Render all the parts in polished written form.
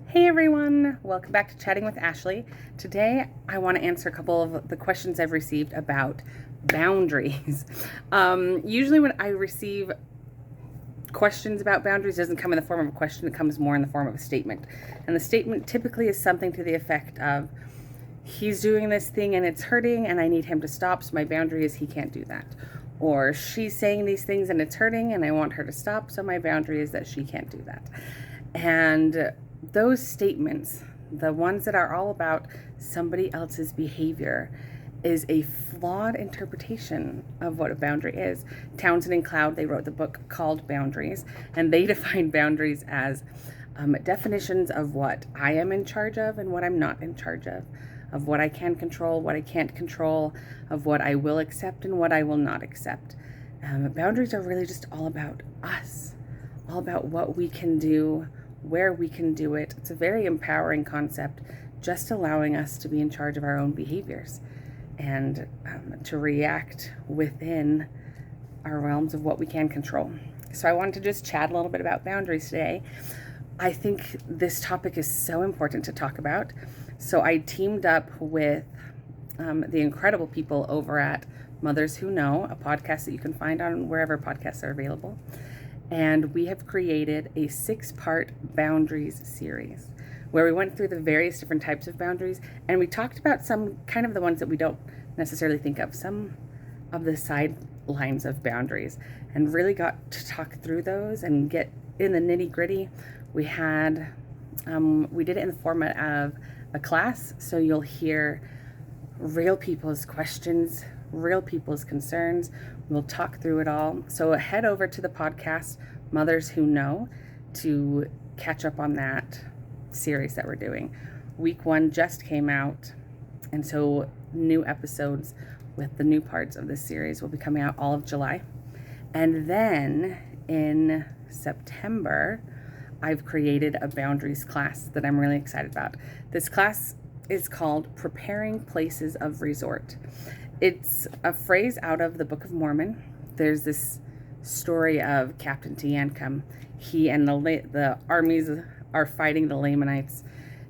Hey everyone, welcome back to Chatting with Ashley. Today I want to answer a couple of the questions I've received about boundaries. Usually when I receive questions about boundaries, it doesn't come in the form of a question, it comes more in the form of a statement. And the statement typically is something to the effect of, he's doing this thing and it's hurting and I need him to stop, so my boundary is he can't do that. Or she's saying these things and it's hurting and I want her to stop, so my boundary is that she can't do that. And those statements, the ones that are all about somebody else's behavior, is a flawed interpretation of what a boundary is. Townsend and Cloud, they wrote the book called Boundaries, and they define boundaries as definitions of what I am in charge of and what I'm not in charge of what I can control, what I can't control, of what I will accept and what I will not accept. Boundaries are really just all about us, all about what we can do, where we can do it. It's a very empowering concept, just allowing us to be in charge of our own behaviors and to react within our realms of what we can control. So I wanted to just chat a little bit about boundaries today. I think this topic is so important to talk about. So I teamed up with the incredible people over at Mothers Who Know, a podcast that you can find on wherever podcasts are available. And we have created a 6-part boundaries series where we went through the various different types of boundaries, and we talked about some kind of the ones that we don't necessarily think of, some of the sidelines of boundaries, and really got to talk through those and get in the nitty gritty. We did it in the format of a class, so you'll hear real people's questions, real people's concerns. We'll talk through it all. So head over to the podcast Mothers Who Know to catch up on that series that we're doing. Week 1 just came out, and so new episodes with the new parts of this series will be coming out all of July. And then in September, I've created a boundaries class that I'm really excited about. This class is called Preparing Places of Resort. It's a phrase out of the Book of Mormon. There's this story of Captain Teancum. He and the armies are fighting the Lamanites,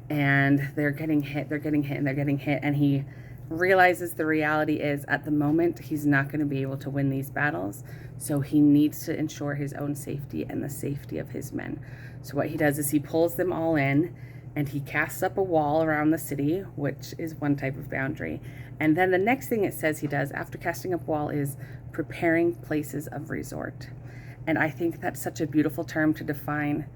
and they're getting hit, and he realizes the reality is at the moment he's not going to be able to win these battles, so he needs to ensure his own safety and the safety of his men. So what he does is he pulls them all in, and he casts up a wall around the city, which is one type of boundary. And then the next thing it says he does after casting up a wall is preparing places of resort. And I think that's such a beautiful term to define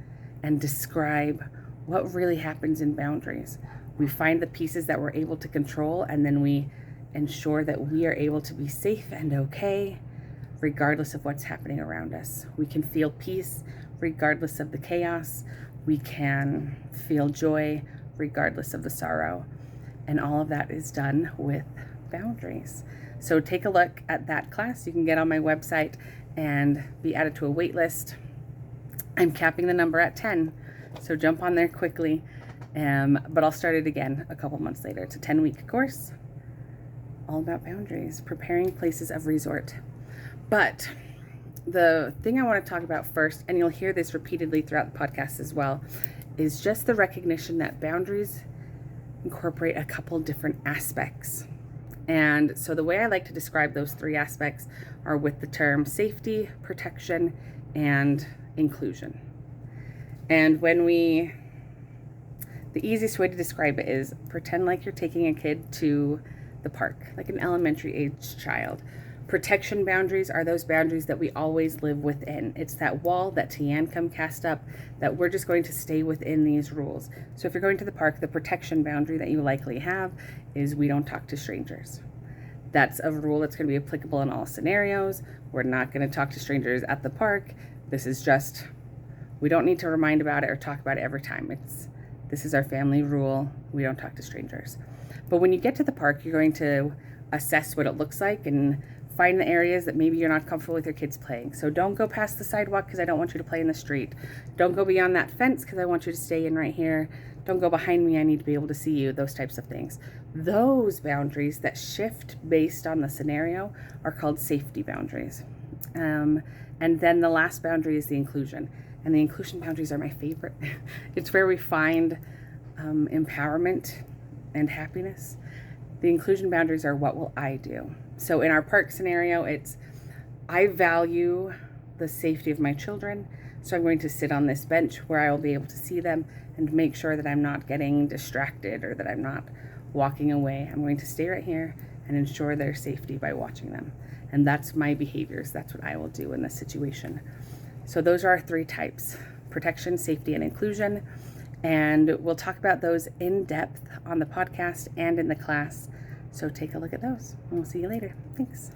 and describe what really happens in boundaries. We find the pieces that we're able to control, and then we ensure that we are able to be safe and okay regardless of what's happening around us. We can feel peace regardless of the chaos. We can feel joy regardless of the sorrow. And all of that is done with boundaries. So take a look at that class. You can get on my website and be added to a wait list. I'm capping the number at 10, so jump on there quickly. But I'll start it again a couple months later. It's a 10-week course, all about boundaries, preparing places of resort. But the thing I want to talk about first, and you'll hear this repeatedly throughout the podcast as well, is just the recognition that boundaries incorporate a couple different aspects. And so the way I like to describe those 3 aspects are with the term safety, protection, and inclusion. And the easiest way to describe it is pretend like you're taking a kid to the park, like an elementary age child. Protection boundaries are those boundaries that we always live within. It's that wall that Teancum cast up, that we're just going to stay within these rules. So if you're going to the park, the protection boundary that you likely have is we don't talk to strangers. That's a rule that's going to be applicable in all scenarios. We're not going to talk to strangers at the park. This is just, we don't need to remind about it or talk about it every time. This is our family rule. We don't talk to strangers. But when you get to the park, you're going to assess what it looks like and find the areas that maybe you're not comfortable with your kids playing. So don't go past the sidewalk because I don't want you to play in the street. Don't go beyond that fence because I want you to stay in right here. Don't go behind me, I need to be able to see you, those types of things. Those boundaries that shift based on the scenario are called safety boundaries. And then the last boundary is the inclusion. And the inclusion boundaries are my favorite. It's where we find empowerment and happiness. The inclusion boundaries are what will I do. So in our park scenario, it's I value the safety of my children, so I'm going to sit on this bench where I will be able to see them and make sure that I'm not getting distracted or that I'm not walking away. I'm going to stay right here and ensure their safety by watching them. And that's my behaviors. That's what I will do in this situation. So those are our 3 types: protection, safety, and inclusion. And we'll talk about those in depth on the podcast and in the class. So take a look at those, and we'll see you later. Thanks.